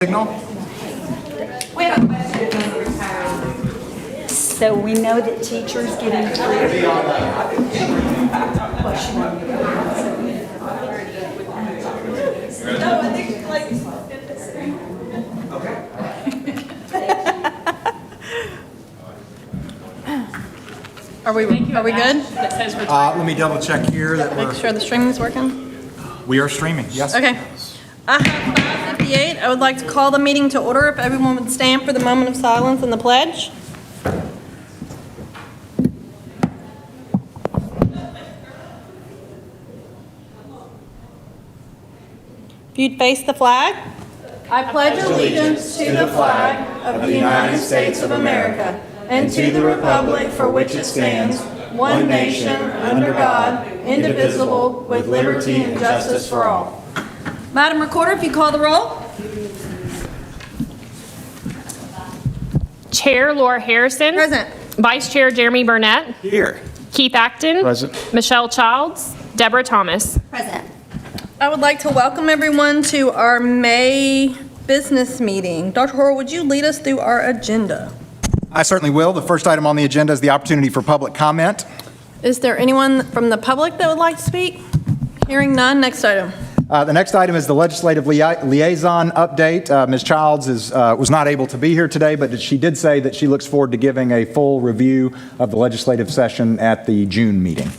Signal? We have a question about retiring. So we know that teachers getting free. No, I think like. Are we good? Let me double check here that Make sure the streaming's working. we are streaming. Yes. Okay. I have 5:58. I would like to call the meeting to order. If everyone would stand for the moment of silence and the pledge. If you'd face the flag. I pledge allegiance to the flag of the United States of America and to the republic for which it stands, one nation, under God, indivisible, with liberty and justice for all. Madam Recorder, if you call the roll. Chair Laura Harrison. Present. Vice Chair Jeremy Burnett. Here. Keith Acton. Present. Michelle Childs. Deborah Thomas. Present. I would like to welcome everyone to our May business meeting. Dr. Horrell, would you lead us through our agenda? I certainly will. The first item on the agenda is the opportunity for public comment. Is there anyone from the public that would like to speak? Hearing none, next item. The next item is the legislative liaison update. Ms. Childs was not able to be here today, but she did say that she looks forward to giving a full review of the legislative session at the June meeting.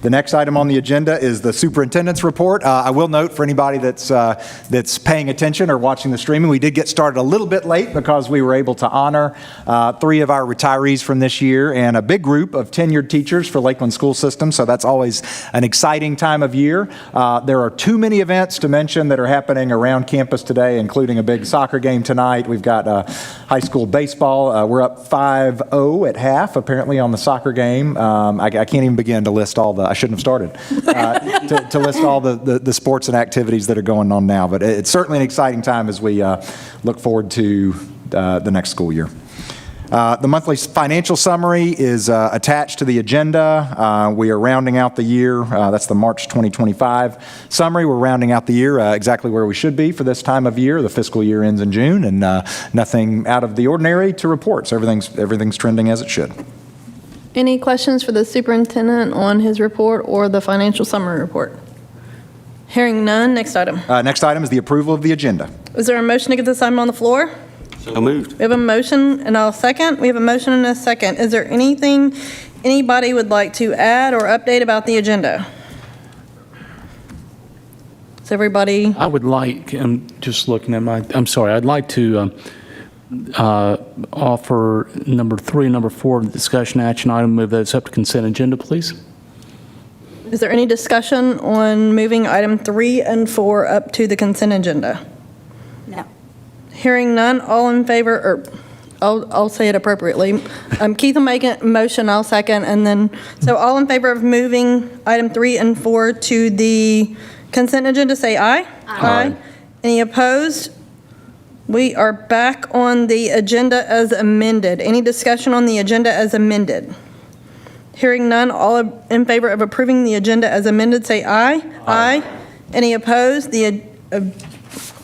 The next item on the agenda is the superintendent's report. I will note for anybody that's paying attention or watching the streaming, we did get started a little bit late because we were able to honor 3 of our retirees from this year and a big group of tenured teachers for Lakeland School System, so that's always an exciting time of year. There are too many events to mention that are happening around campus today, including a big soccer game tonight. We've got high school baseball. We're up 5-0 at half, apparently, on the soccer game. I can't even begin to list all I shouldn't have started, to list all the sports and activities that are going on now. But it's certainly an exciting time as we look forward to the next school year. The monthly financial summary is attached to the agenda. We are rounding out the year. That's the March 2025 summary. We're rounding out the year exactly where we should be for this time of year. The fiscal year ends in June, and nothing out of the ordinary to report. So everything's trending as it should. Any questions for the superintendent on his report or the financial summary report? Hearing none, next item. Next item is the approval of the agenda. Is there a motion to get this item on the floor? So moved. We have a motion, and I'll second. We have a motion and a second. Is there anything anybody would like to add or update about the agenda? Is everybody? I would like, I'm just looking at I'm sorry, I'd like to offer number 3 and number 4 discussion action item, move those up to consent agenda, please. Is there any discussion on moving item 3 and 4 up to the consent agenda? No. Hearing none, all in favor, or I'll say it appropriately. Keith will make a motion, I'll second, and then, so all in favor of moving item 3 and 4 to the consent agenda, say aye. Aye. Any opposed? We are back on the agenda as amended. Any discussion on the agenda as amended? Hearing none, all in favor of approving the agenda as amended, say aye. Aye. Any opposed?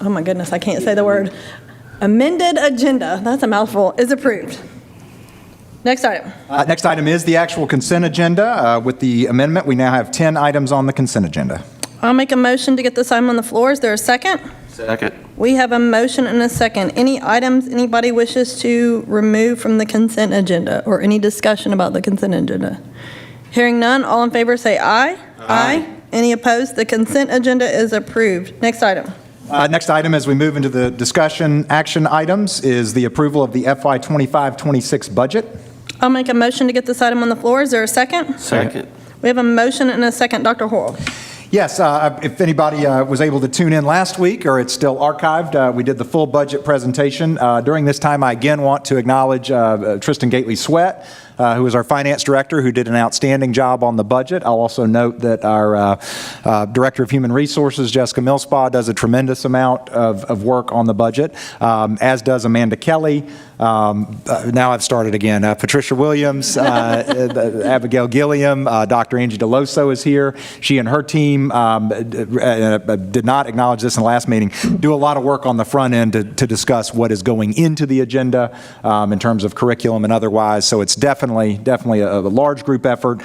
Oh my goodness, I can't say the word. Amended agenda, that's a mouthful, is approved. Next item. Next item is the actual consent agenda. With the amendment, we now have 10 items on the consent agenda. I'll make a motion to get this item on the floor. Is there a second? Second. We have a motion and a second. Any items anybody wishes to remove from the consent agenda or any discussion about the consent agenda? Hearing none, all in favor say aye. Aye. Any opposed? The consent agenda is approved. Next item. Next item, as we move into the discussion action items, is the approval of the FY 25-26 budget. I'll make a motion to get this item on the floor. Is there a second? Second. We have a motion and a second. Dr. Horrell. Yes, if anybody was able to tune in last week or it's still archived, we did the full budget presentation. During this time, I again want to acknowledge Tristan Gately Sweat, who is our finance director, who did an outstanding job on the budget. I'll also note that our Director of Human Resources, Jessica Millspaw, does a tremendous amount of work on the budget, as does Amanda Kelly. Now I've started again. Patricia Williams, Abigail Gilliam, Dr. Angie DeLoso is here. She and her team did not acknowledge this in the last meeting, do a lot of work on the front end to discuss what is going into the agenda in terms of curriculum and otherwise. So it's definitely a large group effort.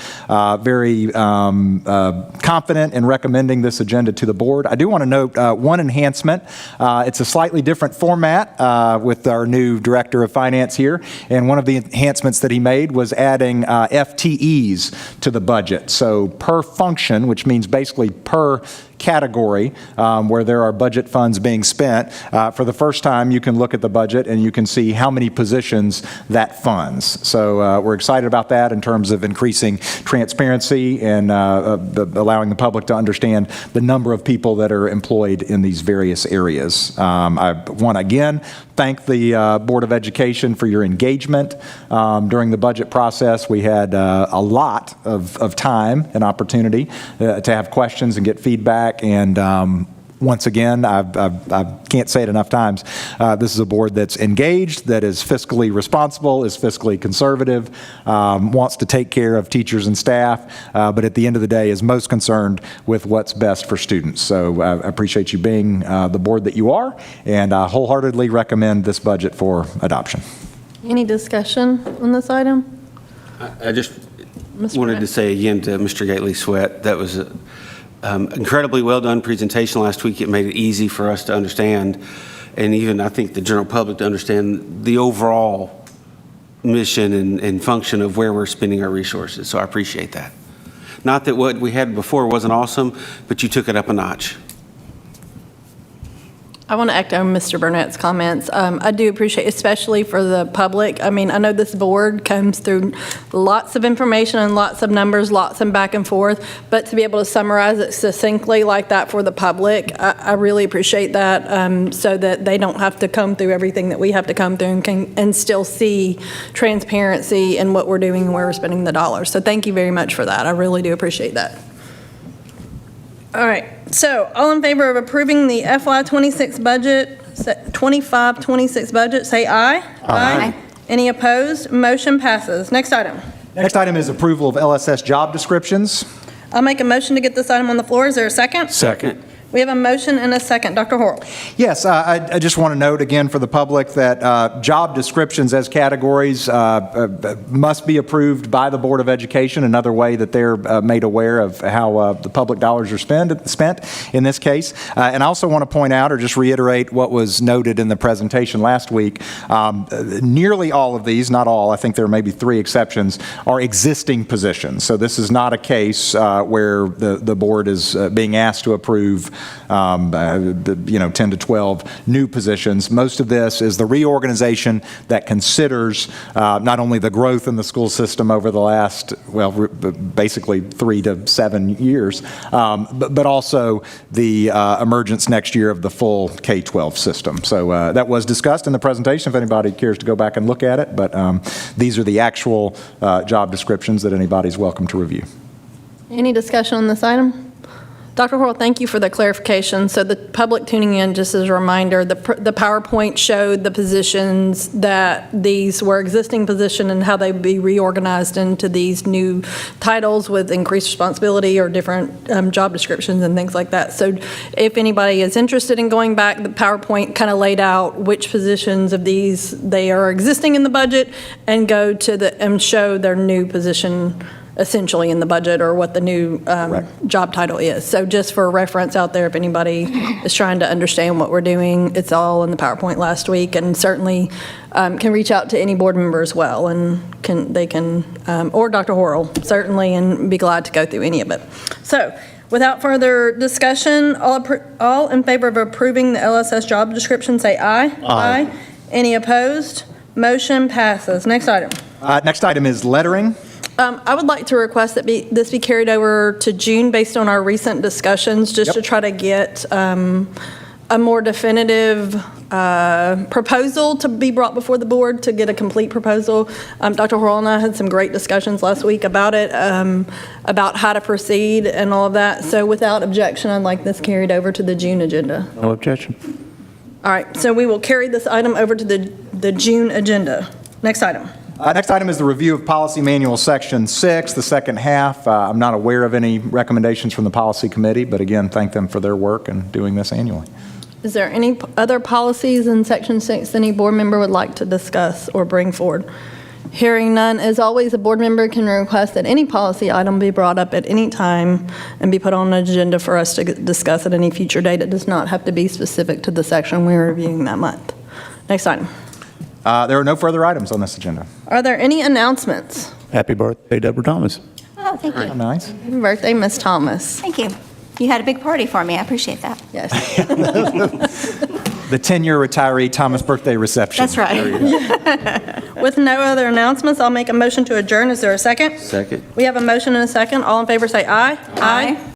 Very confident in recommending this agenda to the board. I do want to note one enhancement. It's a slightly different format with our new Director of Finance here, and one of the enhancements that he made was adding FTEs to the budget. So per function, which means basically per category where there are budget funds being spent, for the first time you can look at the budget and you can see how many positions that funds. So we're excited about that in terms of increasing transparency and allowing the public to understand the number of people that are employed in these various areas. I want to again thank the Board of Education for your engagement during the budget process. We had a lot of time and opportunity to have questions and get feedback. And once again, I can't say it enough times, this is a board that's engaged, that is fiscally responsible, is fiscally conservative, wants to take care of teachers and staff, but at the end of the day is most concerned with what's best for students. So I appreciate you being the board that you are, and I wholeheartedly recommend this budget for adoption. Any discussion on this item? I just Mr. wanted Burnett. to say again to Mr. Gately Sweat, that was an incredibly well-done presentation last week. It made it easy for us to understand, and even I think the general public to understand the overall mission and function of where we're spending our resources. So I appreciate that. Not that what we had before wasn't awesome, but you took it up a notch. I want to echo Mr. Burnett's comments. I do appreciate, especially for the public. I mean, I know this board comes through lots of information and lots of numbers, lots of back and forth, but to be able to summarize it succinctly like that for the public, I really appreciate that, so that they don't have to come through everything that we have to come through and still see transparency in what we're doing and where we're spending the dollars. So thank you very much for that. I really do appreciate that. All right, so all in favor of approving the FY26 budget, 25-26 budget, say aye. Aye. Any opposed? Motion passes. Next item. Next item is approval of LSS job descriptions. I'll make a motion to get this item on the floor. Is there a second? Second. We have a motion and a second. Dr. Horrell. Yes, I just want to note again for the public that job descriptions as categories must be approved by the Board of Education, another way that they're made aware of how the public dollars are spent in this case. And I also want to point out or just reiterate what was noted in the presentation last week. Nearly all of these, not all, I think there may be 3 exceptions, are existing positions. So this is not a case where the board is being asked to approve 10 to 12 new positions. Most of this is the reorganization that considers not only the growth in the school system over the last, basically 3 to 7 years, but also the emergence next year of the full K-12 system. So that was discussed in the presentation if anybody cares to go back and look at it, but these are the actual job descriptions that anybody's welcome to review. Any discussion on this item? Dr. Horrell, thank you for the clarification. So the public tuning in, just as a reminder, the PowerPoint showed the positions that these were existing positions and how they'd be reorganized into these new titles with increased responsibility or different job descriptions and things like that. So if anybody is interested in going back, the PowerPoint kind of laid out which positions of these they are existing in the budget and go to and show their new position essentially in the budget or what the new job title is. So just for reference out there, if anybody is trying to understand what we're doing, it's all in the PowerPoint last week, and certainly can reach out to any board member as well, and they can or Dr. Horrell, certainly, and be glad to go through any of it. So without further discussion, all in favor of approving the LSS job description, say aye. Aye. Any opposed? Motion passes. Next item. Next item is lettering. I would like to request that this be carried over to June based on our recent discussions, just to try to get a more definitive proposal to be brought before the board to get a complete proposal. Dr. Horrell and I had some great discussions last week about it, about how to proceed and all of that. So without objection, I'd like this carried over to the June agenda. No objection. All right, so we will carry this item over to the June agenda. Next item. Next item is the review of Policy Manual Section 6, the second half. I'm not aware of any recommendations from the Policy Committee, but again, thank them for their work in doing this annually. Is there any other policies in Section 6 any board member would like to discuss or bring forward? Hearing none, as always, a board member can request that any policy item be brought up at any time and be put on an agenda for us to discuss at any future date. It does not have to be specific to the section we're reviewing that month. Next item. There are no further items on this agenda. Are there any announcements? Happy birthday, Deborah Thomas. Oh, thank you. Oh, nice. Happy birthday, Miss Thomas. Thank you. You had a big party for me. I appreciate that. Yes. The 10-year retiree Thomas birthday reception. That's right. With no other announcements, I'll make a motion to adjourn. Is there a second? Second. We have a motion and a second. All in favor say aye. Aye.